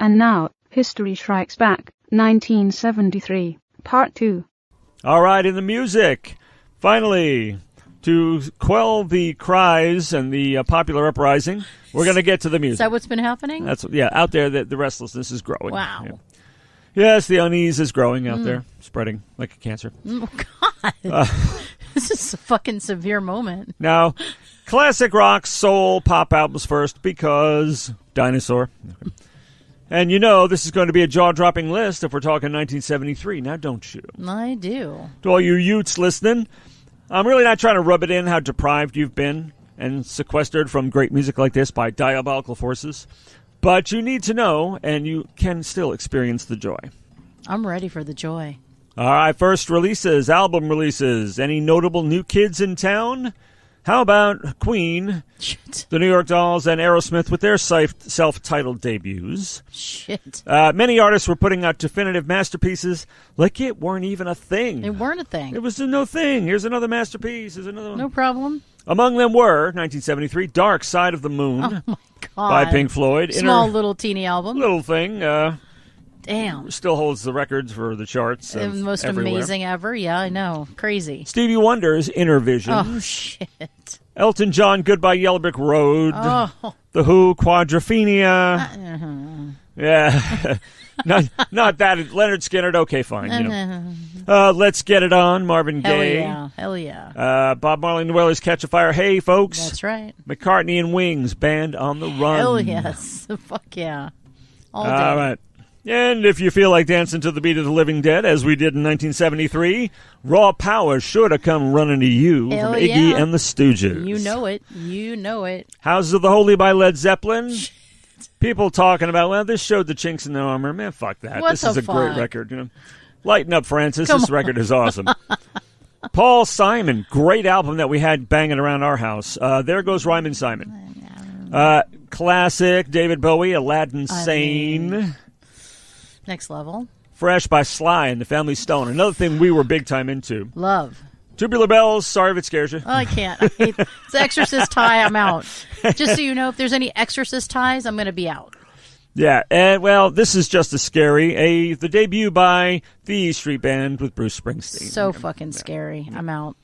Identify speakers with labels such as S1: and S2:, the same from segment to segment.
S1: And now, History Strikes Back, 1973, Part 2.
S2: All right, in the music, finally, to quell the cries and the popular uprising, we're going to get to the music.
S3: Is that what's been happening?
S2: Out there, the restlessness is growing.
S3: Wow.
S2: Yeah. Yes, the unease is growing out there, spreading like a cancer.
S3: Oh, God. This is a fucking severe moment.
S2: Now, classic rock, soul, pop albums first, because dinosaur. Okay. And you know this is going to be a jaw-dropping list if we're talking 1973. Now, don't you?
S3: I do.
S2: To all you Utes listening, I'm really not trying to rub it in how deprived you've been and sequestered from great music like this by diabolical forces. But you need to know, and you can still experience the joy.
S3: I'm ready for the joy.
S2: All right, first releases, album releases. Any notable new kids in town? How about Queen,
S3: Shit.
S2: the New York Dolls, and Aerosmith with their self-titled debuts?
S3: Shit.
S2: Many artists were putting out definitive masterpieces like it weren't even a thing.
S3: They weren't a thing.
S2: It was no thing. Here's another masterpiece. Here's another one.
S3: No problem.
S2: Among them were, 1973, Dark Side of the Moon
S3: Oh, my God.
S2: by Pink Floyd.
S3: Small little teeny album.
S2: Little thing.
S3: Damn.
S2: Still holds the records for the charts.
S3: The most
S2: everywhere.
S3: amazing ever. Yeah, I know. Crazy.
S2: Stevie Wonder's Inner Vision.
S3: Oh, shit.
S2: Elton John, Goodbye Yellow Brick Road.
S3: Oh.
S2: The Who, Quadrophenia. Yeah. not that. Leonard Skinner, okay, fine. You know. Let's Get It On, Marvin Gaye.
S3: Hell yeah.
S2: Bob Marley and the Wailers, Catch a Fire. Hey, folks.
S3: That's right.
S2: McCartney and Wings, Band on the Run.
S3: Hell yes. Fuck yeah. All day.
S2: All right. And if you feel like dancing to the beat of the Living Dead, as we did in 1973, Raw Power sure to come running to you
S3: Hell
S2: from Iggy
S3: yeah.
S2: and the Stooges.
S3: You know it. You know it.
S2: Houses of the Holy by Led Zeppelin. People talking about, well, this showed the chinks in the armor. Man, fuck that.
S3: What
S2: this
S3: the
S2: is a
S3: fuck?
S2: great record. You know, lighten up, Francis.
S3: Come
S2: This
S3: on.
S2: record is awesome. Paul Simon, great album that we had banging around our house. There Goes Ryman Simon. Classic. David Bowie, Aladdin Sane.
S3: Next level.
S2: Fresh by Sly and the Family Stone. Another thing we were big time into.
S3: Love.
S2: Tubular Bells. Sorry if it scares you.
S3: Oh, I can't. It's Exorcist tie. I'm out. Just so you know, if there's any Exorcist ties, I'm going to be out.
S2: Yeah, and well, this is just as scary. The debut by the E Street Band with Bruce Springsteen.
S3: So fucking scary. I'm out.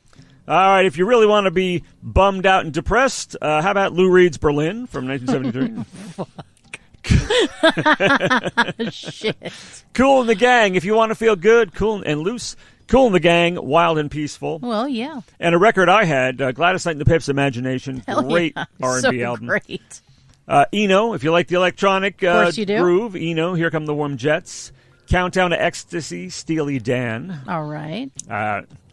S2: All right, if you really want to be bummed out and depressed, how about Lou Reed's Berlin from 1973?
S3: Shit.
S2: Cool and the Gang, if you want to feel good, cool and loose. Cool and the Gang, Wild and Peaceful.
S3: Well, yeah.
S2: And a record I had, Gladys Knight and the Pips' Imagination.
S3: Hell
S2: Great
S3: yeah.
S2: R&B
S3: So
S2: album.
S3: Great.
S2: Eno, if you like the electronic
S3: course you do.
S2: groove. Eno, Here Come the Warm Jets. Countdown to Ecstasy, Steely Dan.
S3: All right.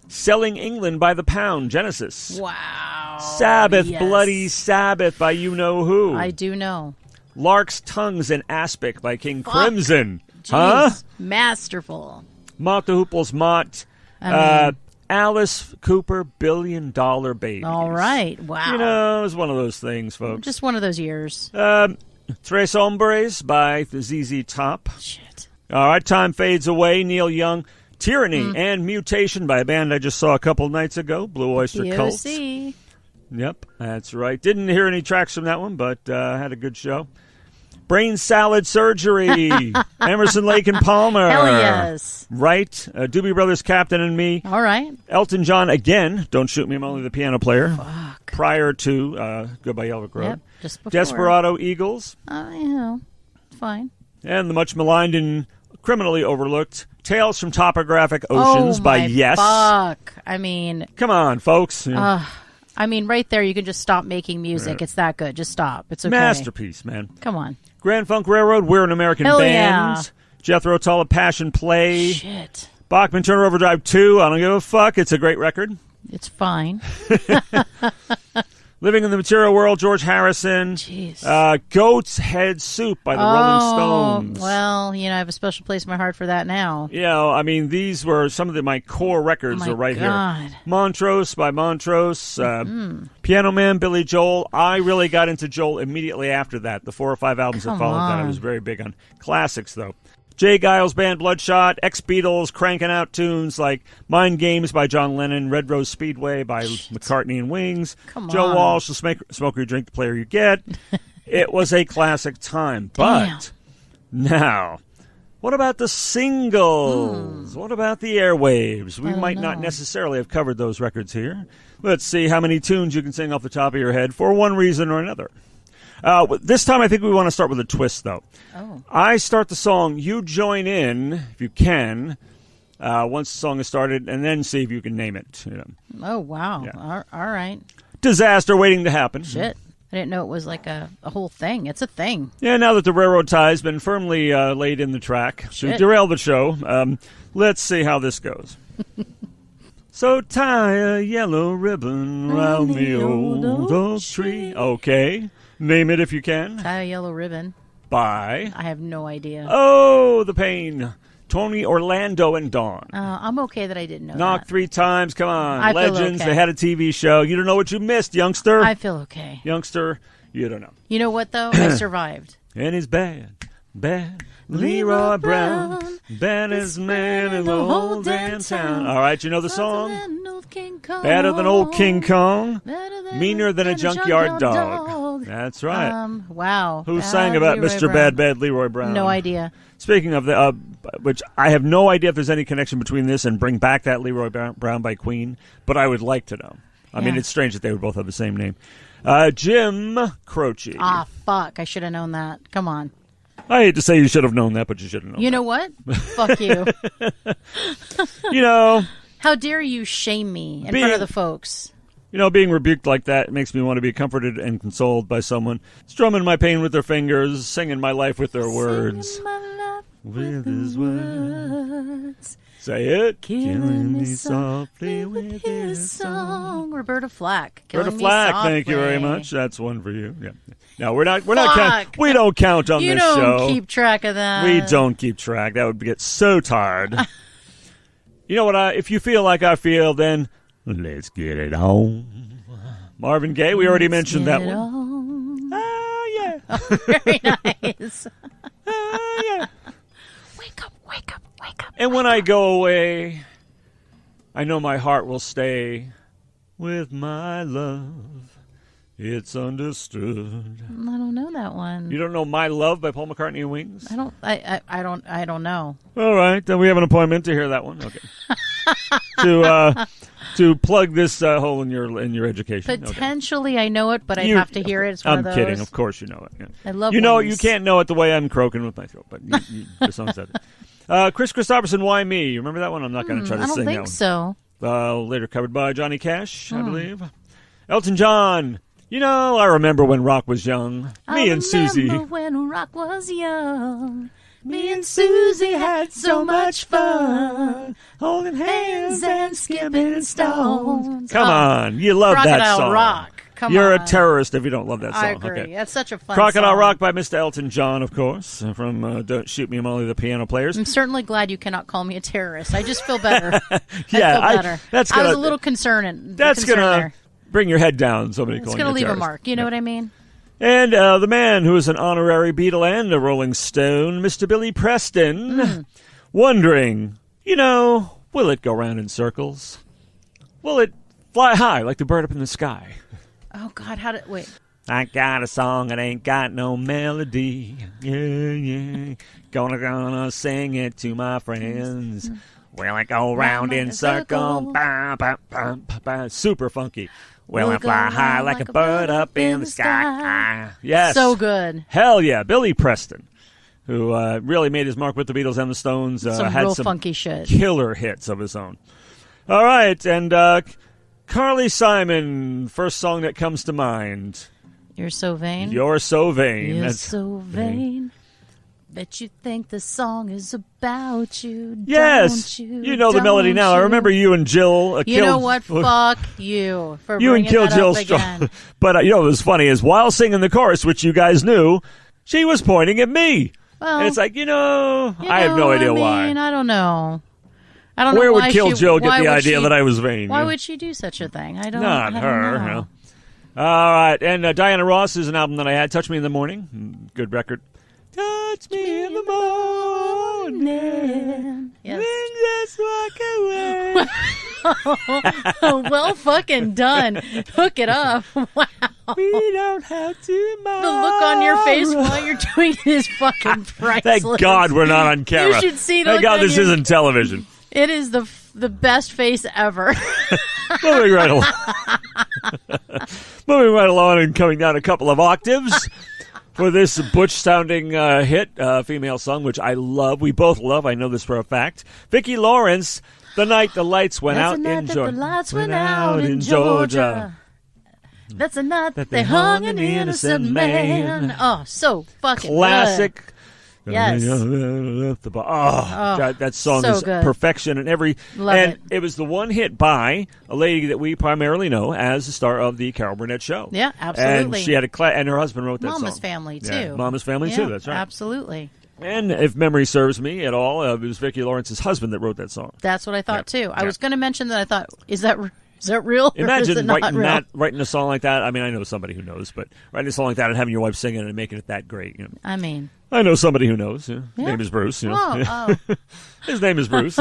S2: Selling England by the Pound, Genesis.
S3: Wow.
S2: Sabbath,
S3: Yes.
S2: Bloody Sabbath by You Know Who.
S3: I do know.
S2: Lark's Tongues and Aspic by King
S3: Fuck.
S2: Crimson.
S3: Jeez.
S2: Huh?
S3: Masterful.
S2: Mott the Hoople's Mott.
S3: I mean,
S2: Alice Cooper, $1 Billion Babies.
S3: all right. Wow.
S2: You know, it's one of those things, folks.
S3: Just one of those years.
S2: Tres Hombres by the ZZ Top.
S3: Shit.
S2: All right, Time Fades Away, Neil Young. Tyranny and Mutation by a band I just saw a couple nights ago, Blue Oyster Cult.
S3: POC.
S2: Yep, that's right. Didn't hear any tracks from that one, but had a good show. Brain Salad Surgery, Emerson, Lake and Palmer.
S3: Hell yes.
S2: Right, Doobie Brothers, Captain and Me.
S3: All right.
S2: Elton John again, Don't Shoot Me, I'm Only the Piano Player.
S3: Fuck.
S2: Prior to Goodbye Yellow Brick Road.
S3: Yep, just before.
S2: Desperado Eagles.
S3: You know, fine.
S2: And the much maligned and criminally overlooked Tales from Topographic Oceans by
S3: my
S2: Yes.
S3: Fuck. I mean,
S2: Come on, folks.
S3: right there, you can just stop making music. It's that good. Just stop. It's okay.
S2: Masterpiece, man.
S3: Come on.
S2: Grand Funk Railroad, We're an American
S3: Hell
S2: Band.
S3: yeah.
S2: Jethro Tull, Passion Play.
S3: Shit.
S2: Bachman Turner Overdrive 2, I don't give a fuck. It's a great record.
S3: It's fine.
S2: Living in the Material World, George Harrison.
S3: Jeez.
S2: Goat's Head Soup by the Rolling Stones.
S3: Well, you know, I have a special place in my heart for that now.
S2: You know, I mean, these were some of my core records are right
S3: God.
S2: here. Montrose by Montrose. Piano Man, Billy Joel. I really got into Joel immediately after that. The 4 or 5 albums that followed that, I was very big on. Classics, though. Jay Giles Band, Bloodshot, ex-Beatles, cranking out tunes like Mind Games by John Lennon, Red Rose Speedway by McCartney and Wings, Joe Walsh, The Smoker You Drink, The Player You Get. It was a classic time. But Now, what about the singles? What about the airwaves? We might not necessarily have covered those records here. Let's see how many tunes you can sing off the top of your head for one reason or another. This time I think we want to start with a twist, though.
S3: Oh.
S2: I start the song, you join in, if you can, once the song is started, and then see if you can name it. You know.
S3: Oh, wow.
S2: Yeah.
S3: All right.
S2: Disaster waiting to happen.
S3: Shit. I didn't know it was like a whole thing. It's a thing.
S2: Yeah, now that the railroad tie's been firmly laid in the track to derail the show, let's see how this goes. So tie a yellow ribbon round the old oak tree. Okay. Name it if you can.
S3: Tie a yellow ribbon.
S2: By?
S3: I have no idea.
S2: Oh, the pain. Tony, Orlando, and Dawn.
S3: I'm okay that I didn't know
S2: Knock
S3: that.
S2: 3 times. Come on.
S3: I feel
S2: Legends.
S3: okay.
S2: They had a TV show. You don't know what you missed, youngster.
S3: I feel okay.
S2: Youngster, you don't know.
S3: You know what, though? I survived.
S2: And he's bad. Leroy Brown, baddest man in the whole damn town. All right, you know the song? Better than old King Kong, meaner than a junkyard dog. That's right.
S3: Wow.
S2: Who sang about
S3: Leroy
S2: Mr.
S3: Brown.
S2: Bad Leroy Brown?
S3: No idea.
S2: Speaking of the, which I have no idea if there's any connection between this and Bring Back That Leroy Brown by Queen, but I would like to know. I mean, it's strange that they would both have the same name. Jim Croce.
S3: Ah, fuck. I should have known that. Come on.
S2: I hate to say you should have known that, but you should have known
S3: You know what? Fuck you.
S2: You know.
S3: How dare you shame me in front of the folks?
S2: You know, being rebuked like that makes me want to be comforted and consoled by someone strumming my pain with their fingers, singing my life with their words.
S3: Singing my life
S2: with his words. Say it.
S3: Killing me softly with his song. Roberta Flack.
S2: Roberta Flack, thank you very much. That's one for you. Yeah. No, we're not we don't count on
S3: you
S2: this
S3: don't
S2: show.
S3: Keep track of that.
S2: We don't keep track. That would get so tired. You know what? If you feel like I feel, then let's get it on. Marvin Gaye, we already mentioned that one. Oh, yeah.
S3: Very nice.
S2: Oh, yeah.
S3: Wake up, wake up, wake up.
S2: And when I go away, I know my heart will stay with my love. It's understood.
S3: I don't know that one.
S2: You don't know My Love by Paul McCartney and Wings?
S3: I don't know.
S2: All right, then we have an appointment to hear that one. Okay. to plug this hole in your education.
S3: Potentially, okay. I know it, but I'd have to hear it. It's one
S2: I'm
S3: of
S2: kidding. Of course, you know it. Yeah.
S3: I love.
S2: You know,
S3: Wings.
S2: you can't know it the way I'm croaking with my throat, but the song said it. Chris Christopherson, Why Me? You remember that one? I'm not going to try to sing that one.
S3: I don't think so.
S2: Later covered by Johnny Cash, I believe. Elton John. You know, I remember when rock was young. Me and Susie.
S3: I remember when rock was young. Me and Susie had so much fun. Holding hands and skipping stones.
S2: Come on. You love that song.
S3: Rock. Come
S2: You're
S3: on.
S2: a terrorist if you don't love that song.
S3: I agree.
S2: Okay.
S3: That's such a fun
S2: Crocodile
S3: song.
S2: Rock by Mr. Elton John, of course, from Don't Shoot Me, I'm Only the Piano Players.
S3: I'm certainly glad you cannot call me a terrorist. I just feel better.
S2: Yeah,
S3: I feel better. I was a little concerned.
S2: That's going to bring your head down, somebody calling you a terrorist.
S3: It's going to leave a mark. You know what I mean?
S2: And the man who is an honorary Beatle and a Rolling Stone, Mr. Billy Preston, wondering, you know, will it go round in circles? Will it fly high like the bird up in the sky?
S3: Oh, God, wait.
S2: I got a song that ain't got no melody. Yeah, yeah. Gonna sing it to my friends. Will it go round in circle? Ba, ba, ba, ba, ba. Super funky. Will it fly high like a bird up in the sky? Yes.
S3: So good.
S2: Hell yeah. Billy Preston, who really made his mark with the Beatles and the Stones.
S3: Some
S2: had
S3: real
S2: some
S3: funky shit.
S2: Killer hits of his own. All right. And Carly Simon, first song that comes to mind.
S3: You're so vain.
S2: You're so vain.
S3: You're
S2: That's
S3: so vain. Bet you think the song is about you.
S2: Yes,
S3: don't
S2: you know the melody now. I remember you and Jill.
S3: You know what? Fuck you for
S2: you and
S3: bringing that
S2: Jill
S3: up again.
S2: But you know what was funny is while singing the chorus, which you guys knew, she was pointing at me.
S3: Well,
S2: and it's like I have no idea why.
S3: I don't know. I don't
S2: Where
S3: know
S2: would
S3: why
S2: Kill Jill get the
S3: would
S2: idea that I was vain?
S3: Why would she do such a thing? I don't.
S2: Not
S3: I don't
S2: her.
S3: know.
S2: No. All right, and Diana Ross is an album that I had. Touch Me in the Morning, good record. Touch me in the morning.
S3: Yes.
S2: Then just walk away.
S3: Well fucking done. Hook it up. Wow.
S2: We don't have tomorrow.
S3: The look on your face while you're doing it is fucking priceless.
S2: Thank God we're not on camera.
S3: You should see the
S2: Thank
S3: look
S2: God
S3: on
S2: this
S3: your...
S2: isn't television.
S3: It is the best face ever.
S2: Moving right along. Moving right along and coming down a couple of octaves for this butch-sounding hit, female song, which I love. We both love. I know this for a fact. Vicki Lawrence, The Night the Lights Went Out in Georgia.
S3: The lights went out in Georgia. That's a night that they hung an innocent man. Oh, so fucking
S2: classic.
S3: Good. Yes.
S2: That song
S3: so
S2: is
S3: good.
S2: perfection in every.
S3: Love
S2: and
S3: it
S2: was the one hit by a lady that we primarily know as the star of the Carol Burnett Show.
S3: Yeah, absolutely.
S2: And she had and her husband wrote that song.
S3: Mama's Family too.
S2: Yeah, Mama's Family too. That's right.
S3: Absolutely.
S2: And if memory serves me at all, it was Vicki Lawrence's husband that wrote that song.
S3: That's what I thought too. I was going to mention that. I thought, is that real?
S2: Imagine
S3: or is it not real?
S2: writing a song like that. I mean, I know somebody who knows, but writing a song like that and having your wife singing it and making it that great. You know.
S3: I mean,
S2: I know somebody who knows. His name is Bruce. You know.
S3: Oh.
S2: His name is Bruce.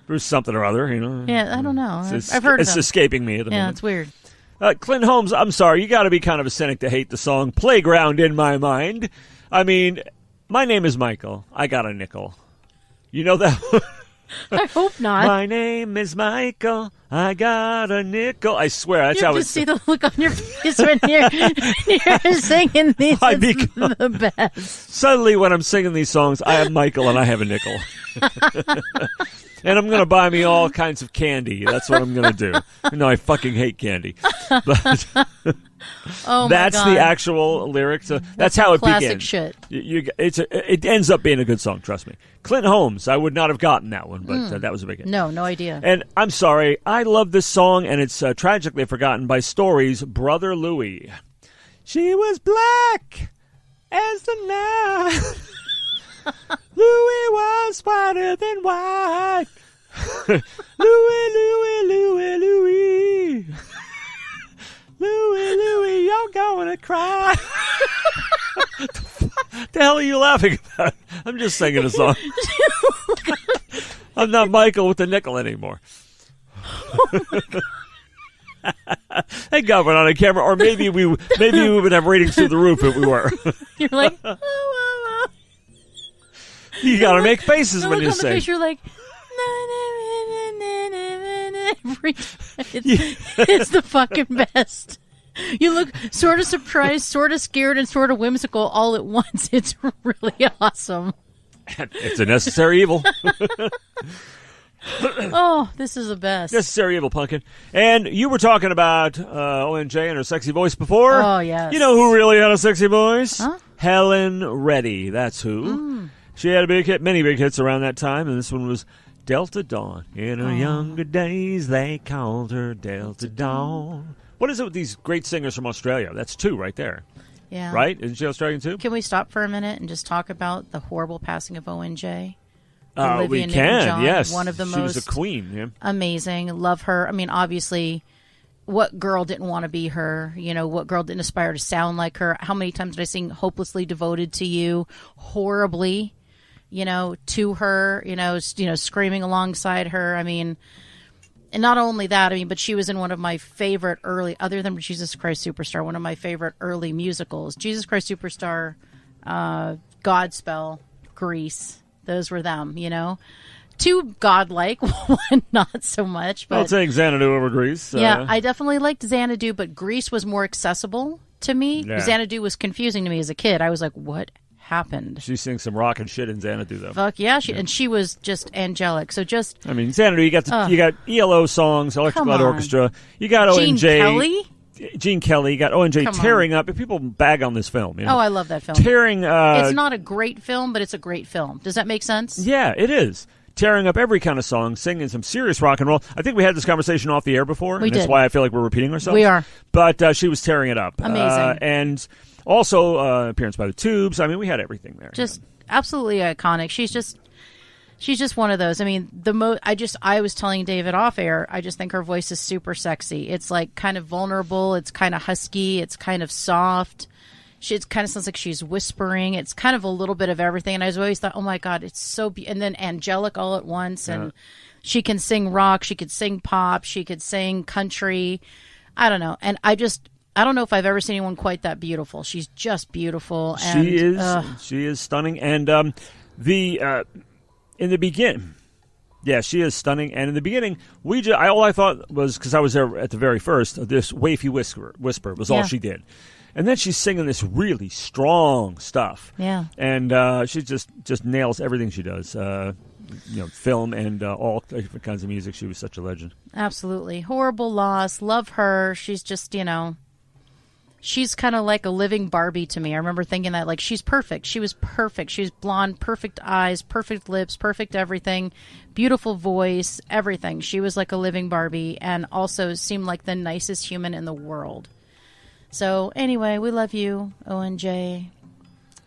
S2: Bruce something or other. You know.
S3: Yeah, I don't know.
S2: I've
S3: heard of
S2: it's
S3: him.
S2: escaping me at the
S3: Yeah,
S2: moment.
S3: it's weird.
S2: Clint Holmes, I'm sorry. You got to be kind of a cynic to hate the song "Playground in My Mind." I mean, my name is Michael. I got a nickel. You know that.
S3: I hope not.
S2: My name is Michael. I got a nickel. I swear, that's
S3: you
S2: how
S3: have to
S2: it's.
S3: see the look on your face when you're singing these.
S2: I
S3: It's
S2: become-
S3: the best.
S2: Suddenly, when I'm singing these songs, I am Michael and I have a nickel. And I'm going to buy me all kinds of candy. That's what I'm going to do. No, I fucking hate candy. But
S3: Oh my
S2: that's
S3: God.
S2: the actual lyric. So that's how it
S3: classic
S2: begins.
S3: shit.
S2: It ends up being a good song, trust me. Clint Holmes, I would not have gotten that one, but that was a big hit.
S3: No idea.
S2: And I'm sorry, I love this song, and it's tragically forgotten by Story's Brother Louie. She was black as the night. Louie was whiter than white. Louie, Louie, Louie, Louie. Louie, Louie, you're going to cry. The hell are you laughing about? I'm just singing a song. I'm not Michael with the nickel anymore. Thank God we're not on camera, or maybe we would have ratings through the roof if we were.
S3: You're like,
S2: You got to make faces when you
S3: look on the
S2: sing.
S3: face, you're like, every time. It's the fucking best. You look sort of surprised, sort of scared, and sort of whimsical all at once. It's really awesome.
S2: It's a necessary evil.
S3: Oh, this is the best.
S2: Necessary evil, pumpkin. And you were talking about ONJ and her sexy voice before.
S3: Oh, yes.
S2: You know who really had a sexy voice?
S3: Huh?
S2: Helen Reddy. That's who. She had a big hit, many big hits around that time, and this one was Delta Dawn. In her younger days, they called her Delta Dawn. What is it with these great singers from Australia? That's two right there.
S3: Yeah.
S2: Right? Isn't she Australian too?
S3: Can we stop for a minute and just talk about the horrible passing of ONJ?
S2: We
S3: Olivia
S2: can,
S3: Newton-John,
S2: yes.
S3: one of the
S2: She
S3: most
S2: was a queen. Yeah.
S3: amazing. Love her. I mean, obviously, what girl didn't want to be her? You know, what girl didn't aspire to sound like her? How many times did I sing "Hopelessly Devoted to You" horribly? To her. Screaming alongside her. I mean, and not only that. I mean, but she was in one of my favorite early, other than Jesus Christ Superstar, one of my favorite early musicals. Jesus Christ Superstar, Godspell, Grease. Those were them, Two godlike, one not so much. But
S2: I'll take Xanadu over Grease.
S3: yeah, I definitely liked Xanadu, but Grease was more accessible to me.
S2: Yeah.
S3: Xanadu was confusing to me as a kid. I was like, what happened?
S2: She sings some rockin' shit in Xanadu, though.
S3: Fuck yeah, and she was just angelic. So just
S2: I mean, Xanadu, you got ELO songs, Electric
S3: Come
S2: Light
S3: on.
S2: Orchestra. You got
S3: Gene
S2: ONJ.
S3: Kelly.
S2: Gene Kelly. You got ONJ
S3: Come on.
S2: tearing up. If people bag on this film,
S3: Oh, I love that film.
S2: tearing.
S3: It's not a great film, but it's a great film. Does that make sense?
S2: Yeah, it is. Tearing up every kind of song, singing some serious rock and roll. I think we had this conversation off the air before.
S3: We
S2: and That's
S3: did.
S2: why I feel like we're repeating ourselves.
S3: We are.
S2: But she was tearing it up.
S3: Amazing.
S2: And also appearance by the Tubes. I mean, we had everything there.
S3: Just absolutely iconic. She's just one of those. I mean, I was telling David off air, I just think her voice is super sexy. It's like kind of vulnerable. It's kind of husky. It's kind of soft. It kind of sounds like she's whispering. It's kind of a little bit of everything. And I always thought, oh my God, it's so and then angelic all at once. And she can sing rock. She could sing pop. She could sing country. I don't know. And I don't know if I've ever seen anyone quite that beautiful. She's just beautiful.
S2: And, she is stunning. And in the beginning, yeah, she is stunning. And in the beginning, all I thought was, because I was there at the very first, this wavy whisper was all she did. And then she's singing this really strong stuff.
S3: Yeah.
S2: And she just nails everything she does. Film and all different kinds of music. She was such a legend.
S3: Absolutely. Horrible loss. Love her. She's just, she's kind of like a living Barbie to me. I remember thinking that, like, she's perfect. She was perfect. She was blonde, perfect eyes, perfect lips, perfect everything, beautiful voice, everything. She was like a living Barbie and also seemed like the nicest human in the world. So, anyway, we love you, ONJ.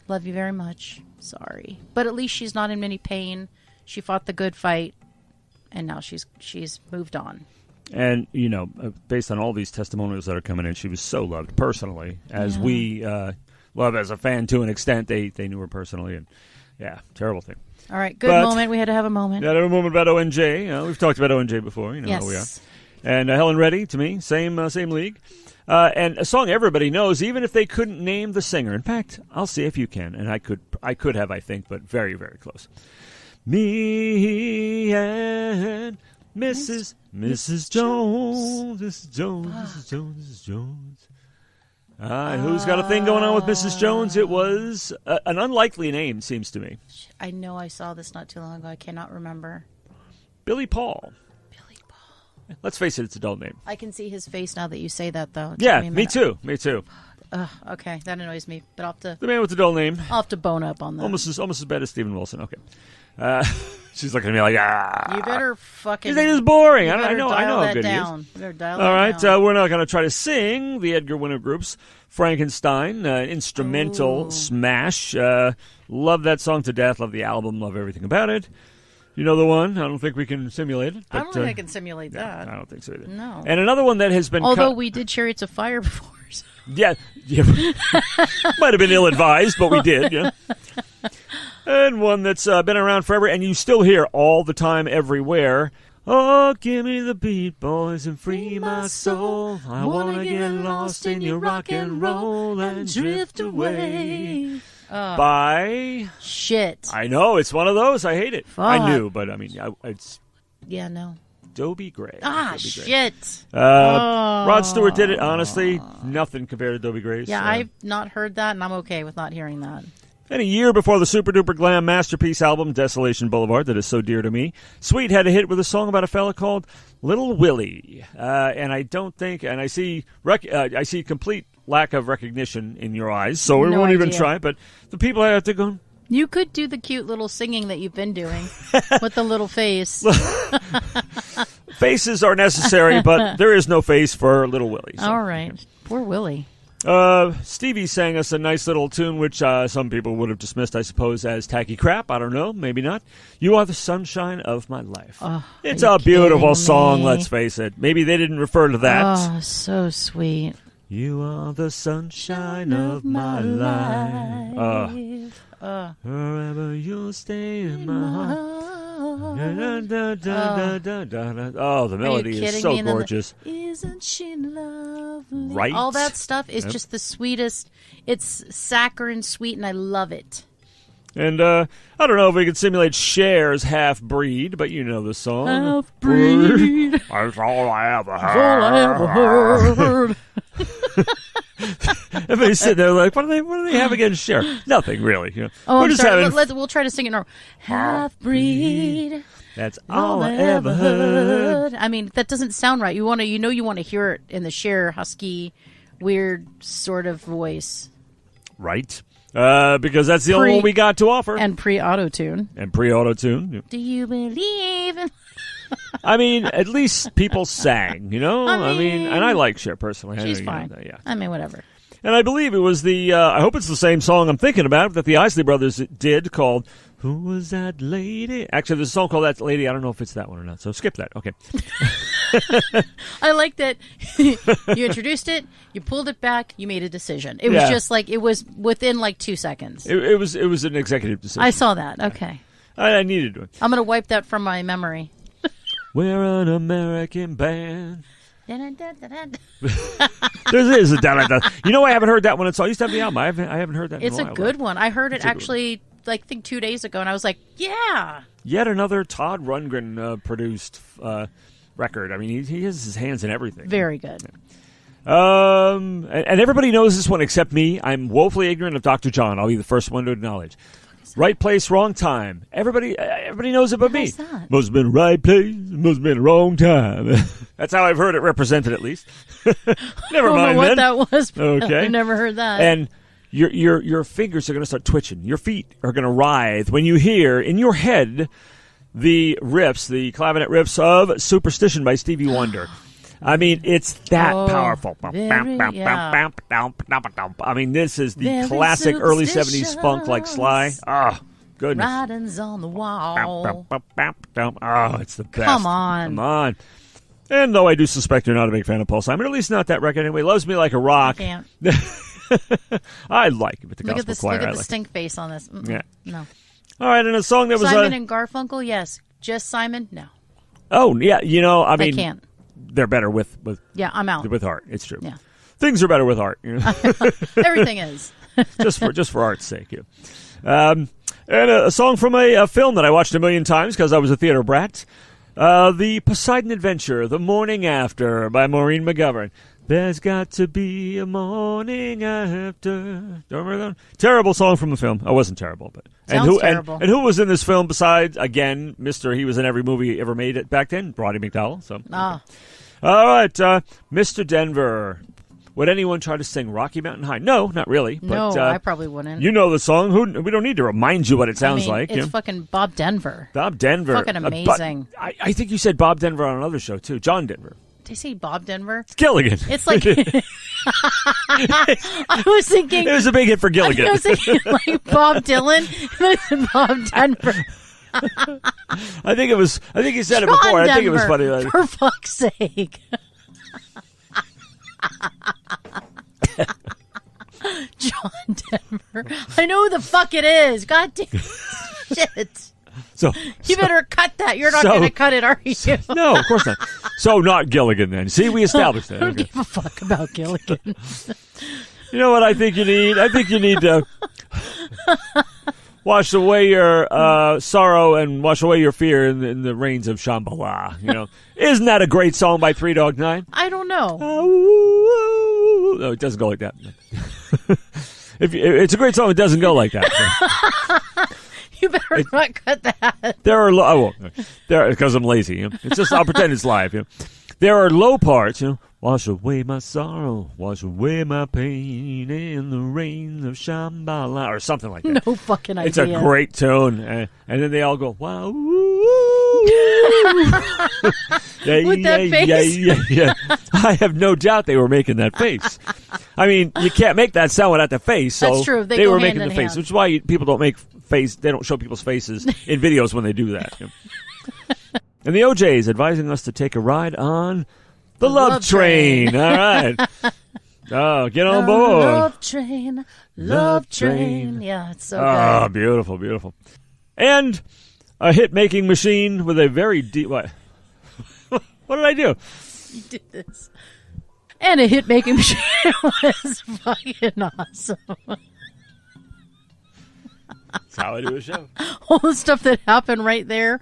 S3: Love you very much. Sorry. But at least she's not in any pain. She fought the good fight, and now she's moved on. And,
S2: based on all these testimonials that are coming in, she was so loved personally, as we love as a fan to an extent. They knew her personally, and, terrible thing.
S3: All right, moment. We had to have a moment.
S2: Yeah, a moment about ONJ. We've talked about ONJ before. You know how we are. And Helen Reddy, to me, same league. And a song everybody knows, even if they couldn't name the singer. In fact, I'll see if you can, and I could have, I think, but very, very close. Me and Mrs. Jones. Mrs. Jones. And who's got a thing going on with Mrs. Jones? It was an unlikely name, seems to me.
S3: I know I saw this not too long ago. I cannot remember.
S2: Billy Paul. Let's face it, it's a dull name.
S3: I can see his face now that you say that, though.
S2: Yeah, me too.
S3: Okay, that annoys me. But I'll have to.
S2: The man with the dull name.
S3: I'll have to bone up on that.
S2: Almost as bad as Stephen Wilson. Okay. She's looking at me like,
S3: You better fucking.
S2: His name is boring.
S3: I
S2: know how good he is.
S3: You better dial
S2: All right,
S3: that down.
S2: we're not going to try to sing the Edgar Winter Group's Frankenstein, instrumental smash. Love that song to death. Love the album. Love everything about it. You know the one? I don't think we can simulate it. But,
S3: I don't think I can simulate that.
S2: I don't think so either.
S3: No.
S2: And another one that has been
S3: Although we did Chariots of Fire before. So.
S2: Yeah. Might have been ill-advised, but we did, yeah. And one that's been around forever, and you still hear all the time, everywhere. Oh, give me the beat, boys, and free my soul. I want to get lost in your rock and roll and drift away. By...
S3: Shit.
S2: I know, it's one of those. I hate it.
S3: Fuck.
S2: I knew, but I mean, it's...
S3: Yeah, no.
S2: Dobie Gray.
S3: Shit.
S2: Rod Stewart did it, honestly. Nothing compared to Dobie Gray's.
S3: Yeah, I've not heard that, and I'm okay with not hearing that.
S2: And a year before the super-duper glam masterpiece album, Desolation Boulevard, that is so dear to me, Sweet had a hit with a song about a fella called Little Willie. And I don't think, and I see complete lack of recognition in your eyes, so we won't even try. But the people out there going,
S3: you could do the cute little singing that you've been doing with the little face.
S2: Faces are necessary, but there is no face for Little Willie. So.
S3: All right. Poor Willie.
S2: Stevie sang us a nice little tune, which some people would have dismissed, I suppose, as tacky crap. I don't know. Maybe not. You Are the Sunshine of My Life.
S3: Oh,
S2: it's a beautiful song, let's face it. Maybe they didn't refer to that.
S3: Oh, so sweet.
S2: You are the sunshine of my life. Forever you'll stay in my heart. Oh, the melody is so gorgeous.
S3: Isn't she lovely?
S2: Right?
S3: All that stuff is just the sweetest. It's saccharine sweet, and I love it.
S2: And I don't know if we could simulate Cher's Half-Breed, but you know the song.
S3: Half-Breed.
S2: That's all I ever heard.
S3: That's all I ever heard.
S2: Everybody's sitting there like, what do they have against Cher? Nothing, really. You know.
S3: Oh, I'm sorry.
S2: Having...
S3: We'll try to sing it normal. Half-breed.
S2: That's all I ever heard.
S3: I mean, that doesn't sound right. You want to hear it in the Cher husky, weird sort of voice.
S2: Right. Because that's the only one we got to offer.
S3: And pre-auto-tune.
S2: Yeah.
S3: Do you believe in...
S2: I mean, at least people sang, you know? I mean, and I like Cher personally.
S3: She's fine.
S2: Yeah.
S3: I mean, whatever.
S2: And I believe it was I hope it's the same song I'm thinking about that the Isley Brothers did called Who Was That Lady? Actually, there's a song called That Lady. I don't know if it's that one or not, so skip that. Okay.
S3: I like that you introduced it, you pulled it back, you made a decision. It was just like, it was within like 2 seconds.
S2: It was an executive decision.
S3: I saw that. Okay.
S2: I needed to.
S3: I'm going to wipe that from my memory.
S2: We're an American band. There is a da-da-da. You know, I haven't heard that one. I used to have the album. I haven't heard that in a while.
S3: It's a good one. I heard it actually, I think 2 days ago, and I was like, yeah.
S2: Yet another Todd Rundgren produced record. I mean, he has his hands in everything.
S3: Very good.
S2: And everybody knows this one except me. I'm woefully ignorant of Dr. John. I'll be the first one to acknowledge. Right place, wrong time. Everybody knows it but me.
S3: That?
S2: Must have been right place, must have been wrong time. That's how I've heard it represented, at least. Never mind.
S3: I don't know what
S2: then.
S3: that was.
S2: Okay,
S3: I've never heard that.
S2: And your fingers are going to start twitching. Your feet are going to writhe when you hear in your head the riffs, the clavinet riffs of "Superstition" by Stevie Wonder. I mean, it's that powerful. I mean, this is the classic early 70s funk like Sly. Oh, goodness.
S3: Writings on the wall.
S2: Oh, it's the best.
S3: Come on.
S2: And though I do suspect you're not a big fan of Paul Simon, at least not that record anyway. Loves Me Like a Rock.
S3: I can't.
S2: I like it with the
S3: Look
S2: gospel
S3: at
S2: choir.
S3: Look at the stink face on this.
S2: Yeah.
S3: No.
S2: All right, and a song that was...
S3: Simon and Garfunkel, yes. Just Simon, no.
S2: Oh, yeah, you know, I mean...
S3: I can't.
S2: They're better with
S3: yeah, I'm out.
S2: With art. It's true.
S3: Yeah.
S2: Things are better with art. You know?
S3: Everything is.
S2: just for art's sake. Yeah. And a song from a film that I watched a million times because I was a theater brat. The Poseidon Adventure, The Morning After by Maureen McGovern. There's got to be a morning after. Don't remember that one? Terrible song from the film. I wasn't terrible, but
S3: terrible.
S2: And who was in this film besides, again, Mr. He was in every movie ever made it back then, Roddy McDowell. So, okay. All right, Mr. Denver. Would anyone try to sing Rocky Mountain High? No, not really.
S3: No,
S2: but,
S3: I probably wouldn't.
S2: You know the song. We don't need to remind you what it sounds like.
S3: It's fucking Bob Denver.
S2: Bob Denver.
S3: Fucking amazing.
S2: I think you said Bob Denver on another show, too. John Denver.
S3: Did I say Bob Denver?
S2: It's Gilligan.
S3: It's like... I was thinking...
S2: It was a big hit for Gilligan.
S3: I was thinking like Bob Dylan and Bob Denver.
S2: I think you said it before.
S3: Denver,
S2: I think it was funny.
S3: For fuck's sake. John Denver. I know who the fuck it is. God damn shit. You better cut that. You're not going to cut it, are you?
S2: No, of course not. So not Gilligan then. See, we established that.
S3: I don't give a fuck about Gilligan.
S2: You know what I think you need? I think you need to wash away your sorrow and wash away your fear in the rains of Shambhala. You know, isn't that a great song by Three Dog Night?
S3: I don't know.
S2: No, it doesn't go like that. It's a great song. It doesn't go like that. So.
S3: You better not cut that.
S2: There are I won't. Because I'm lazy. You know? It's just I'll pretend it's live. You know? There are low parts. You know, wash away my sorrow, wash away my pain in the rain of Shambhala, or something like that.
S3: No fucking idea.
S2: It's a great tune, and then they all go wow.
S3: With that face.
S2: Yeah. I have no doubt they were making that face. I mean, you can't make that sound without the face. So
S3: that's true.
S2: They were making the face, which is why people don't make face. They don't show people's faces in videos when they do that. You know? And the OJ's advising us to take a ride on the Love Train. All right. Oh, get on board.
S3: Love Train. Yeah, it's so good.
S2: Oh, beautiful, beautiful. And a hit-making machine with a very deep... What? What did I do?
S3: You did this. And a hit-making machine was fucking awesome.
S2: That's how I do a show.
S3: All the stuff that happened right there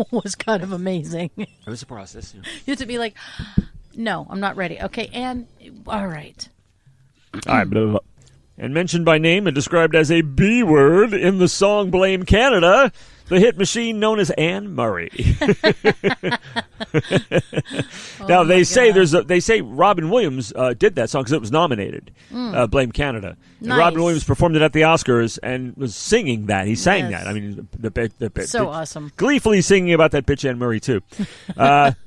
S3: was kind of amazing.
S2: It was a process. You know.
S3: You have to be like, no, I'm not ready. Okay, and all right.
S2: All right, and mentioned by name and described as a B word in the song Blame Canada, the hit machine known as Anne Murray. Now they say Robin Williams did that song because it was nominated. Blame Canada.
S3: Nice.
S2: And Robin Williams performed it at the Oscars and was singing that. He sang that. I mean, the
S3: awesome.
S2: Gleefully singing about that bitch Anne Murray too.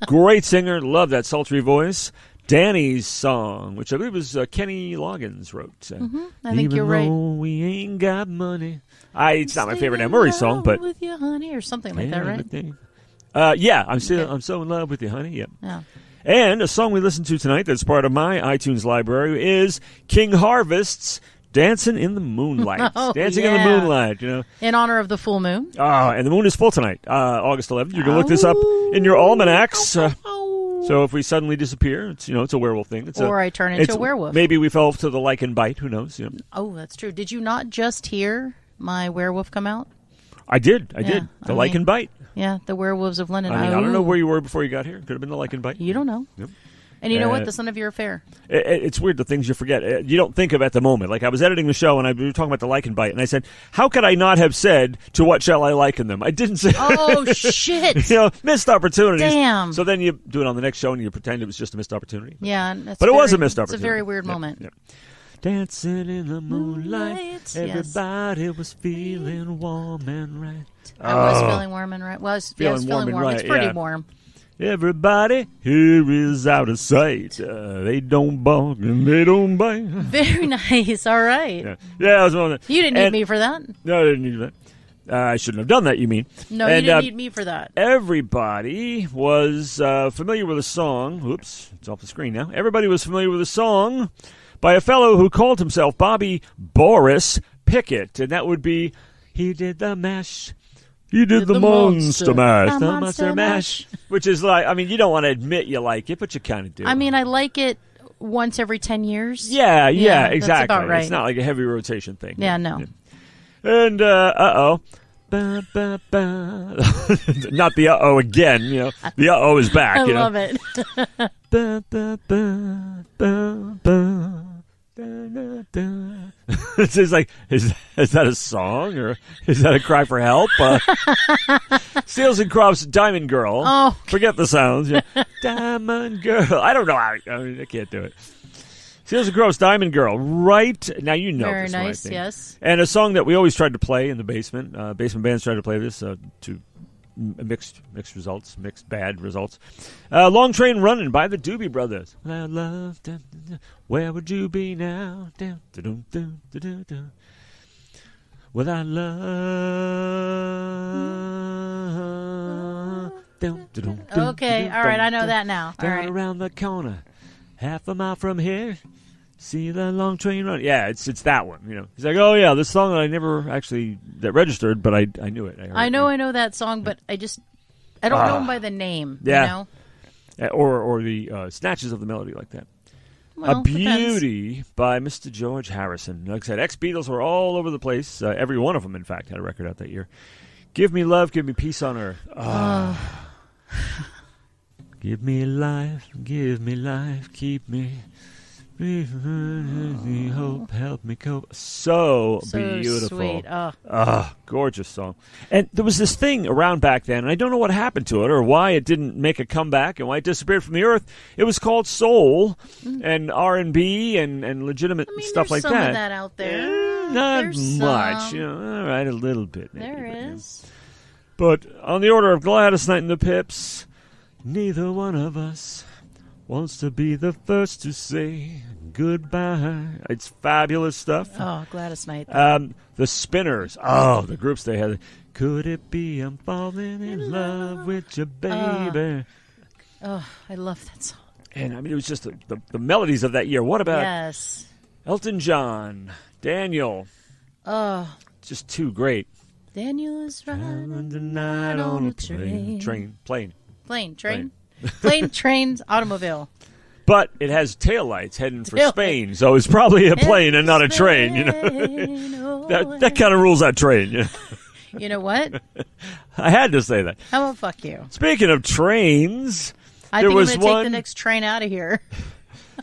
S2: Great singer. Love that sultry voice. Danny's song, which I believe was Kenny Loggins wrote.
S3: I think you're right.
S2: We ain't got money. It's not my favorite Anne Murray song, but
S3: with you, honey, or something like that, right?
S2: Yeah, I'm so in love with you, honey. Yep.
S3: Yeah.
S2: And a song we listened to tonight that's part of my iTunes library is King Harvest's "Dancing in the Moonlight." Dancing in the Moonlight, you know.
S3: In honor of the full moon.
S2: And the moon is full tonight, August 11th. You can look this up in your almanacs. So if we suddenly disappear, it's it's a werewolf thing.
S3: I turn into a werewolf.
S2: Maybe we fell to the lichen bite. Who knows?
S3: Oh, that's true. Did you not just hear my werewolf come out?
S2: I did. The lichen bite.
S3: Yeah, the werewolves of London.
S2: I don't know where you were before you got here. Could have been the lichen bite.
S3: You don't know.
S2: Yep.
S3: And you know what? That's none of your affair.
S2: It's weird, the things you forget. You don't think of at the moment. Like, I was editing the show, and we were talking about the lichen bite, and I said, how could I not have said, to what shall I liken them? I didn't say...
S3: Oh, shit.
S2: Missed opportunities.
S3: Damn.
S2: So then you do it on the next show, and you pretend it was just a missed opportunity.
S3: Yeah.
S2: But it was a missed opportunity.
S3: It's a very weird moment.
S2: Yeah. Dancing in the moonlight, everybody was feeling warm and right.
S3: I was feeling warm and right. Well, I was feeling warm. Right. It's pretty warm.
S2: Everybody here is out of sight. They don't bark and they don't bite.
S3: Very nice. All right.
S2: Yeah, I was one of the,
S3: you didn't need me for that.
S2: No, I didn't need that. I shouldn't have done that, you mean.
S3: No, you didn't need me for that.
S2: Everybody was familiar with a song. Oops, it's off the screen now. Everybody was familiar with a song by a fellow who called himself Bobby Boris Pickett. And that would be, he did the mash. You did the monster mash. The monster mash. Which is like, I mean, you don't want to admit you like it, but you kind of do.
S3: I mean, I like it once every 10 years.
S2: Yeah, exactly.
S3: That's about right.
S2: It's not like a heavy rotation thing.
S3: Yeah, no.
S2: Yeah. And, uh-oh. Ba, ba, ba. Not the uh-oh again, The uh-oh is back,
S3: I love it.
S2: Ba, ba, ba, ba, ba. It's just like, is that a song or is that a cry for help? Seals and Crofts, Diamond Girl.
S3: Oh,
S2: forget the sounds. Diamond Girl. I don't know how. I can't do it. Seals and Crofts, Diamond Girl. Right now, you know
S3: very
S2: this
S3: nice.
S2: one, I think.
S3: Yes.
S2: And a song that we always tried to play in the basement. Basement bands tried to play this to mixed results, mixed bad results. Long Train Running by the Doobie Brothers. I love them. Where would you be now? Without love.
S3: Okay, all right, I know that now. All right.
S2: Around the corner, half a mile from here. See the long train run. Yeah, it's that one. He's like, oh yeah, this song that I never actually that registered, but I knew it.
S3: I know that song, but I don't know him by the name.
S2: Yeah, or the snatches of the melody like that.
S3: Well,
S2: a Beauty depends. By Mr. George Harrison. Like I said, ex-Beatles were all over the place. Every one of them, in fact, had a record out that year. Give me love, give me peace on earth. Give me life, keep me. Hope, help me cope. So beautiful.
S3: Sweet.
S2: Gorgeous song. And there was this thing around back then, and I don't know what happened to it or why it didn't make a comeback and why it disappeared from the earth. It was called soul and R&B and legitimate stuff like that.
S3: There's some of that out there.
S2: Not
S3: there's
S2: much.
S3: Some.
S2: All right, a little bit. Maybe,
S3: there is.
S2: But on the order of Gladys Knight and the Pips, neither one of us wants to be the first to say goodbye. It's fabulous stuff.
S3: Oh, Gladys Knight.
S2: The Spinners. Oh, the groups they had. Could it be I'm falling in love with you, baby?
S3: I love that song.
S2: And, I mean, it was just the melodies of that year. What about Elton John, Daniel?
S3: Oh.
S2: Just too great.
S3: Daniel is riding
S2: tonight on a plane,
S3: trains, automobile.
S2: But it has taillights heading for Spain, so it's probably a plane and not a train. That kind of rules that train.
S3: You know what?
S2: I had to say that.
S3: How about fuck you?
S2: Speaking of trains,
S3: I think I'm going to take the next train out of here.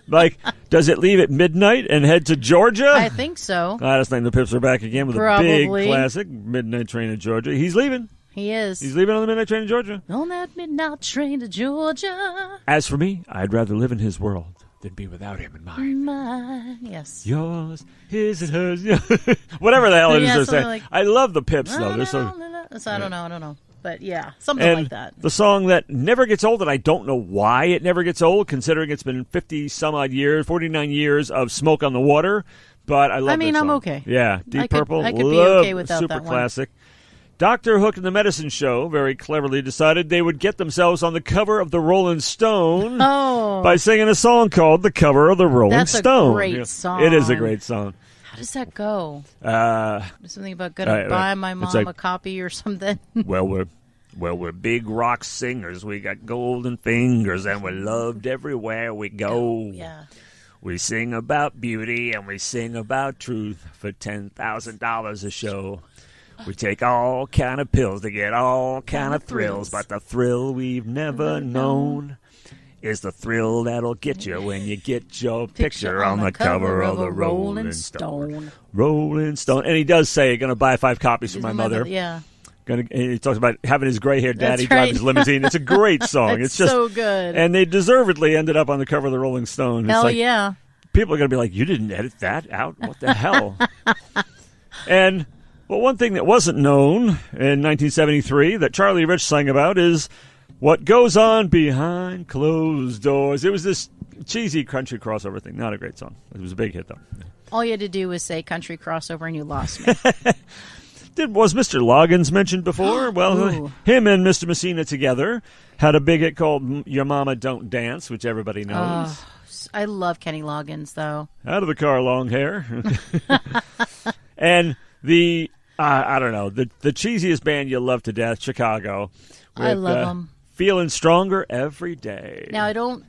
S2: Like, does it leave at midnight and head to Georgia?
S3: I think so.
S2: Last night the Pips are back again with a big classic midnight train to Georgia. He's leaving.
S3: He is.
S2: He's leaving on the midnight train to Georgia.
S3: On that midnight train to Georgia.
S2: As for me, I'd rather live in his world than be without him in mine.
S3: Mine, yes.
S2: Yours, his, and hers. Whatever the hell it is they're saying.
S3: Like,
S2: I love the Pips, though.
S3: I don't know. But yeah, something like that.
S2: The song that never gets old, and I don't know why it never gets old, considering it's been 50-some-odd years, 49 years of Smoke on the Water. But I love
S3: I mean,
S2: that song.
S3: I'm okay.
S2: Yeah, Deep Purple.
S3: I could be okay without
S2: super
S3: that one.
S2: classic. Dr. Hook and the Medicine Show very cleverly decided they would get themselves on the cover of the Rolling Stone by singing a song called The Cover of the Rolling Stone.
S3: That's a great song.
S2: It is a great song.
S3: How does that go?
S2: There's
S3: something about going to buy my mom a copy or something.
S2: Well, Well, we're big rock singers. We got golden fingers, and we're loved everywhere we go.
S3: Yeah.
S2: We sing about beauty, and we sing about truth for $10,000 a show. We take all kind of pills to get all kind of thrills, but the thrill we've never known is the thrill that'll get you when you get your picture on the cover of the Rolling Stone. Rolling Stone. And he does say, going to buy 5 copies for my mother.
S3: Yeah.
S2: He talks about having his gray-haired daddy drive his limousine. It's a great song.
S3: It's just so good.
S2: And they deservedly ended up on the cover of the Rolling Stone.
S3: Hell yeah.
S2: People are going to be like, you didn't edit that out? What the hell? And, well, one thing that wasn't known in 1973 that Charlie Rich sang about is what goes on behind closed doors. It was this cheesy country crossover thing. Not a great song. It was a big hit, though.
S3: All you had to do was say country crossover and you lost me.
S2: Was Mr. Loggins mentioned before? Well, him and Mr. Messina together had a big hit called Your Mama Don't Dance, which everybody knows.
S3: I love Kenny Loggins, though.
S2: Out of the car, long hair. And the, I don't know, the cheesiest band you'll love to death, Chicago. With,
S3: I love them.
S2: Feeling Stronger Every Day.
S3: Now, I don't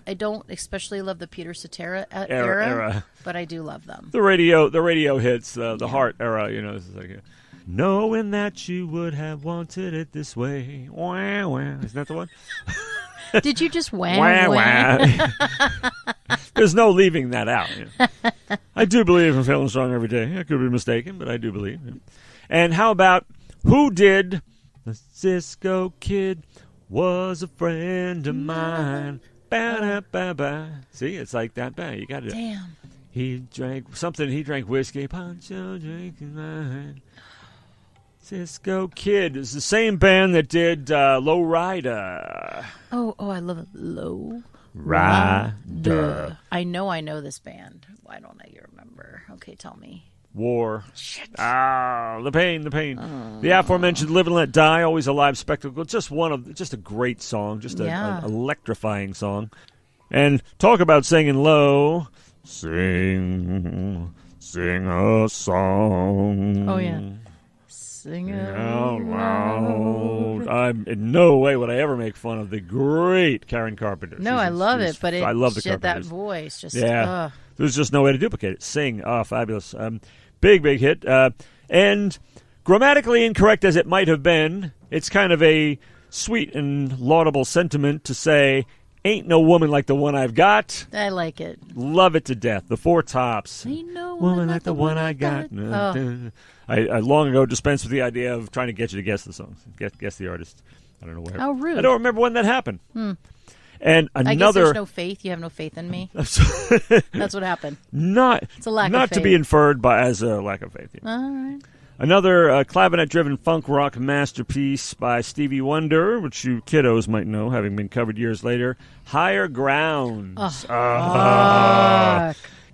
S3: especially love the Peter Cetera era, but I do love them.
S2: The radio hits, the Heart era, you know. This is like, knowing that you would have wanted it this way. Wah, wah. Isn't that the one?
S3: Did you just wah, wah?
S2: There's no leaving that out. You know. I do believe in Feeling Strong Every Day. I could be mistaken, but I do believe. And how about Who Did the Cisco Kid Was a Friend of Mine? Ba-da-ba-ba. See, it's like that. You got it.
S3: Damn.
S2: He drank something. He drank whiskey. Pancho drinking mine. Cisco Kid is the same band that did Low Rider.
S3: Oh, I love it. Low
S2: Rider.
S3: I know this band. Why don't I remember? Okay, tell me.
S2: War.
S3: Shit.
S2: The pain. The aforementioned Live and Let Die, always a live spectacle. Just a great song. Just an electrifying song. And talk about singing low. Sing a song.
S3: Oh, yeah. Sing it
S2: out loud. I'm in no way would I ever make fun of the great Karen Carpenter.
S3: No, I love it, but
S2: I love the
S3: that voice. Just
S2: there's just no way to duplicate it. Sing, fabulous, big hit, and grammatically incorrect as it might have been, it's kind of a sweet and laudable sentiment to say, "Ain't no woman like the one I've got."
S3: I like it.
S2: Love it to death. The Four Tops.
S3: Ain't no
S2: woman like the one I got. I long ago dispensed with the idea of trying to get you to guess the songs, guess the artist. I don't know where.
S3: How rude!
S2: I don't remember when that happened. And another.
S3: I guess there's no faith. You have no faith in me. That's what happened.
S2: It's a lack of faith. Not to be inferred as a lack of faith. Yeah.
S3: All right.
S2: Another clavinet-driven funk rock masterpiece by Stevie Wonder, which you kiddos might know, having been covered years later. Higher Grounds.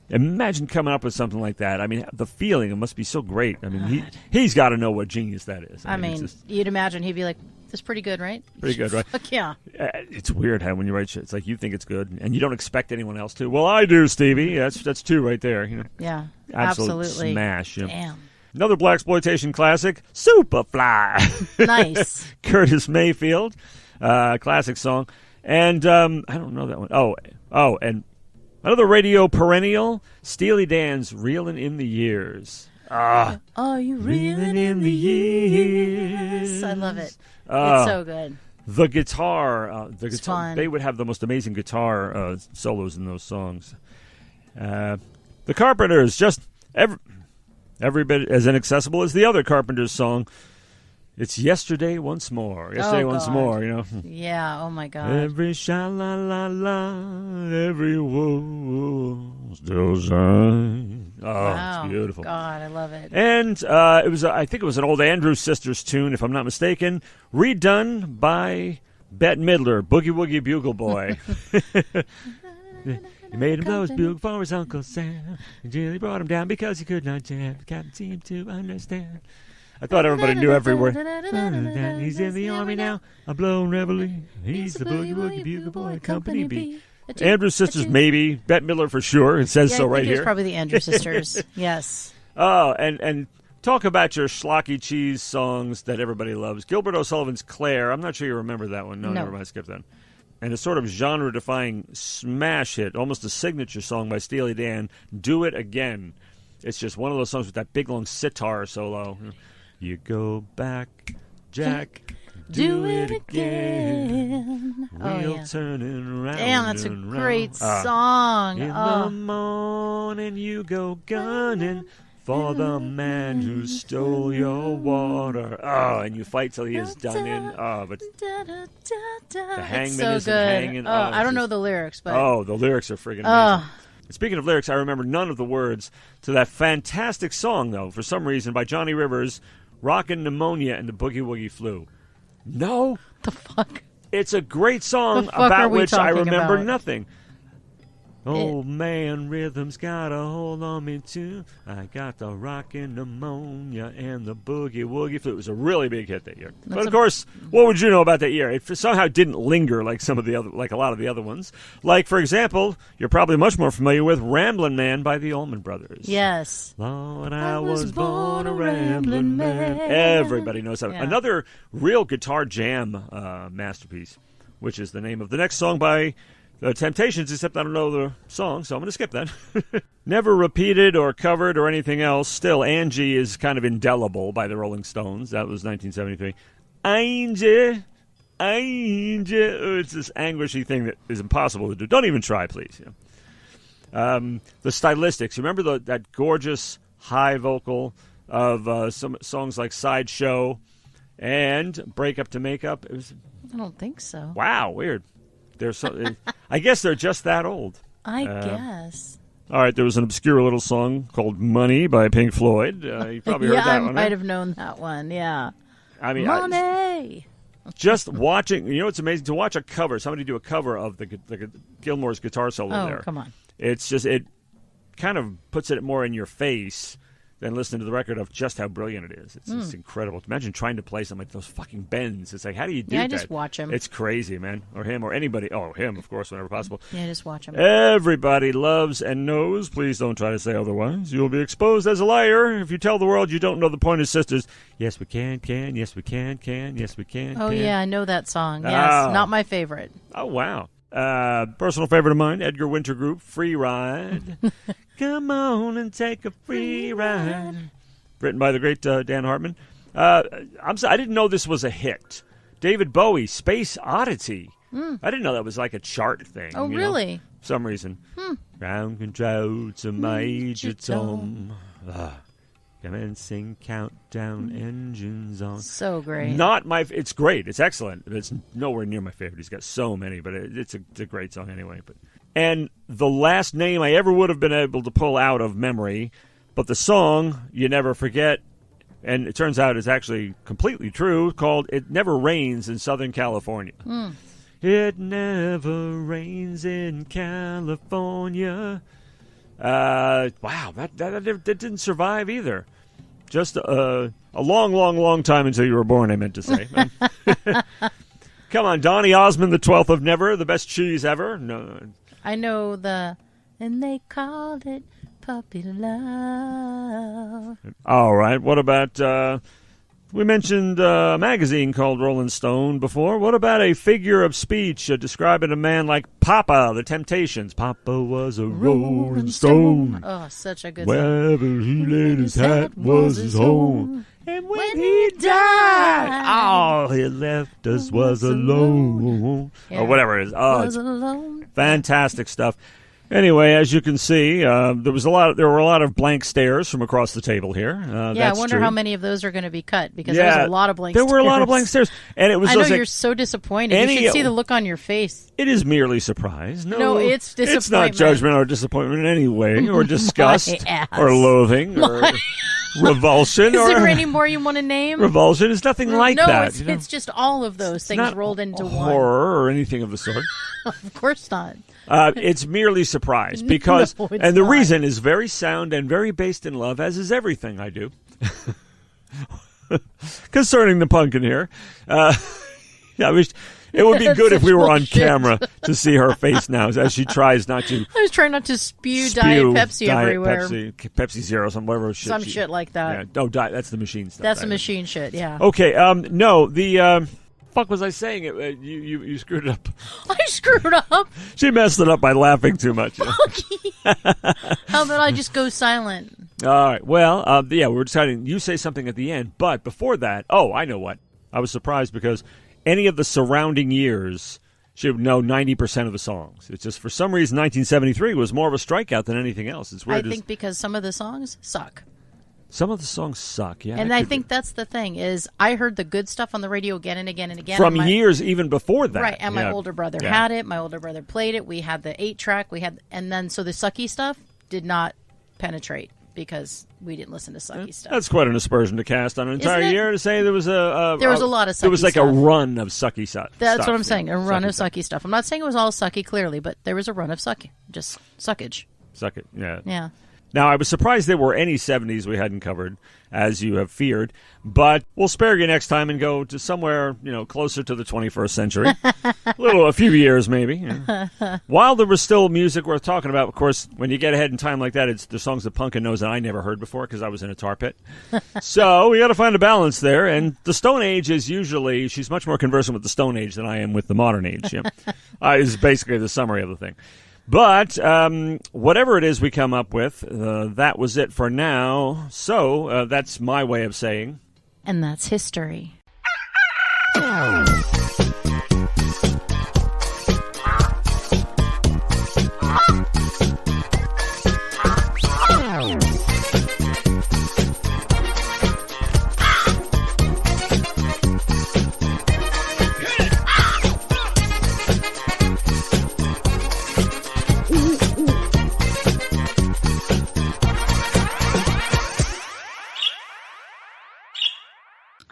S2: Imagine coming up with something like that. I mean, the feeling, it must be so great. I mean, he's got to know what genius that is.
S3: I mean you'd imagine he'd be like, "This is pretty good, right?"
S2: Pretty good, right?
S3: Fuck yeah.
S2: It's weird how when you write shit, it's like you think it's good, and you don't expect anyone else to. Well, I do, Stevie. That's two right there. You know.
S3: Yeah,
S2: absolutely smash. You know?
S3: Damn.
S2: Another blaxploitation classic, Superfly.
S3: Nice.
S2: Curtis Mayfield, classic song. And I don't know that one. Oh, and another radio perennial, Steely Dan's Reelin' in the Years.
S3: Are you reeling in the years? I love it. It's so good.
S2: The guitar,
S3: fun.
S2: They would have the most amazing guitar solos in those songs. The Carpenters, just every bit as inaccessible as the other Carpenters song. It's Yesterday Once More. Yesterday Once More, you know.
S3: Yeah, oh my God.
S2: Every sha-la-la-la, every whoa still shines. Oh,
S3: wow.
S2: It's beautiful.
S3: God, I love it.
S2: And I think it was an old Andrews Sisters tune, if I'm not mistaken, redone by Bette Midler, Boogie Woogie Bugle Boy. He made him blow his bugle for his Uncle Sam. He really brought him down because he could not jam. The captain seemed to understand. I thought everybody knew every word. He's in the army now, a blown reveille. He's the Boogie Woogie Bugle Boy, Company B. Andrews Sisters, maybe. Bette Midler for sure. It says so right here.
S3: It's probably the Andrews Sisters. Yes.
S2: Oh, and Talk about your schlocky cheese songs that everybody loves. Gilbert O'Sullivan's Claire. I'm not sure you remember that one. No. Never mind. Skip that. And a sort of genre-defying smash hit, almost a signature song by Steely Dan, Do It Again. It's just one of those songs with that big, long sitar solo. You go back, Jack, do it again. We'll turn it round.
S3: Damn, that's a great song.
S2: In the morning you go gunning for the man who stole your water. Oh, and you fight till he is done in. Oh, but the hangman
S3: so
S2: isn't
S3: good.
S2: hanging.
S3: Oh, I don't know the lyrics, but
S2: the lyrics are friggin' amazing. Speaking of lyrics, I remember none of the words to that fantastic song, though, for some reason, by Johnny Rivers, Rockin' Pneumonia and the Boogie Woogie Flu. No.
S3: The fuck?
S2: It's a great song about which I remember nothing. Old man rhythm's got a hold on me too. I got the rockin' pneumonia and the boogie woogie flu. It was a really big hit that year. But of course, what would you know about that year? It somehow didn't linger like some of the other, like a lot of the other ones. Like, for example, you're probably much more familiar with "Ramblin' Man" by the Allman Brothers.
S3: Yes.
S2: Lord, I was born a ramblin' man. Everybody knows that.
S3: Yeah.
S2: Another real guitar jam masterpiece, which is the name of the next song by The Temptations, except I don't know the song, so I'm going to skip that. Never repeated or covered or anything else. Still, Angie is kind of indelible by the Rolling Stones. That was 1973. Angie. Oh, it's this anguishy thing that is impossible to do. Don't even try, please. Yeah. The stylistics. You remember that gorgeous high vocal of some songs like Sideshow and Break Up to Make Up?
S3: I don't think so.
S2: Wow, weird. I guess they're just that old.
S3: I guess.
S2: All right, there was an obscure little song called Money by Pink Floyd. You probably heard that one.
S3: Yeah, I might have known that one, yeah.
S2: I mean,
S3: Money!
S2: Just watching, it's amazing to watch a cover, somebody do a cover of the Gilmore's guitar solo there.
S3: Oh, come on.
S2: It's just, it kind of puts it more in your face than listening to the record of just how brilliant it is. It's incredible. Imagine trying to play something like those fucking bends. It's like, how do you do that?
S3: Yeah, just watch him.
S2: It's crazy, man. Or him, or anybody. Oh, him, of course, whenever possible.
S3: Yeah, just watch him.
S2: Everybody loves and knows. Please don't try to say otherwise. You'll be exposed as a liar if you tell the world you don't know the Pointer Sisters. Yes, we can. Yes, we can. Yes, we can.
S3: Oh, yeah, I know that song. Yes, not my favorite.
S2: Oh, wow. Personal favorite of mine, Edgar Winter Group, Free Ride. Come on and take a free ride. Written by the great Dan Hartman. I didn't know this was a hit. David Bowie, Space Oddity. I didn't know that was like a chart thing.
S3: Oh, really?
S2: For some reason. Ground control to Major Tom. Commencing countdown, engines on.
S3: So great.
S2: It's great. It's excellent. It's nowhere near my favorite. He's got so many, but it's a great song anyway. And the last name I ever would have been able to pull out of memory, but the song You Never Forget, and it turns out it's actually completely true, called It Never Rains in Southern California. It never rains in California. Wow, that didn't survive either. Just a long, long, long time until you were born, I meant to say. Come on, Donny Osmond, the 12th of Never, the best cheese ever. No,
S3: I know and they called it puppy love.
S2: All right, what about, we mentioned a magazine called Rolling Stone before. What about a figure of speech describing a man like Papa, The Temptations? Papa was a rolling stone.
S3: Oh, such a good
S2: Wherever he laid his hat was his home. And when he died, all he left us was alone.
S3: Yeah.
S2: Or whatever it is. Oh, it's
S3: alone.
S2: Fantastic stuff. Anyway, as you can see, there were a lot of blank stares from across the table here.
S3: I wonder how many of those are going to be cut, because there was a lot of blank stares.
S2: There were a lot of blank stares. And it was
S3: I know you're so disappointed. You should see the look on your face.
S2: It is merely surprise.
S3: No, it's disappointment.
S2: It's not judgment or disappointment in any way, or disgust, or loathing, or revulsion.
S3: Is there any more you want to name?
S2: Revulsion is nothing like that.
S3: No, it's just all of those things rolled into one.
S2: Horror or anything of the sort.
S3: Of course not.
S2: It's merely surprise, because, and the reason is very sound and very based in love, as is everything I do. Concerning the pumpkin here. It would be good if we were on
S3: bullshit.
S2: camera to see her face now as she tries not to.
S3: I was trying not to spew Diet Pepsi everywhere.
S2: Pepsi Zero, some whatever shit.
S3: Some shit like that.
S2: Yeah, no, that's the machine stuff.
S3: That's the machine shit, yeah.
S2: Okay, no, the fuck was I saying? You screwed it up.
S3: I screwed up.
S2: She messed it up by laughing too much.
S3: How about I just go silent?
S2: All right. Well, yeah, we were deciding. You say something at the end, but before that, I know what. I was surprised because any of the surrounding years, she would know 90% of the songs. It's just for some reason, 1973 was more of a strikeout than anything else. It's weird.
S3: I think because some of the songs suck.
S2: Some of the songs suck, yeah.
S3: And I think that's the thing is I heard the good stuff on the radio again and again and again.
S2: From years even before that.
S3: Right, and my older brother had it. My older brother played it. We had the 8-track. And then so the sucky stuff did not penetrate because we didn't listen to sucky stuff.
S2: That's quite an aspersion to cast on an entire year to say there was a lot of sucky
S3: There was like
S2: stuff. A run of sucky stuff.
S3: That's what I'm saying, a run of sucky stuff. I'm not saying it was all sucky clearly, but there was a run of sucky, just suckage.
S2: Suck it, yeah.
S3: Yeah.
S2: Now, I was surprised there were any 70s we hadn't covered, as you have feared, but we'll spare you next time and go to somewhere, closer to the 21st century. A few years, maybe. Yeah. While there was still music worth talking about, of course, when you get ahead in time like that, it's the songs that Punkin knows that I never heard before because I was in a tar pit. So we got to find a balance there, and the Stone Age is usually, she's much more conversant with the Stone Age than I am with the modern age. Is basically the summary of the thing. But whatever it is we come up with, that was it for now. So that's my way of saying.
S3: And that's history.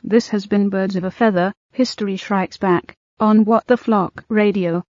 S1: This has been Birds of a Feather, History Strikes Back, on What the Flock Radio.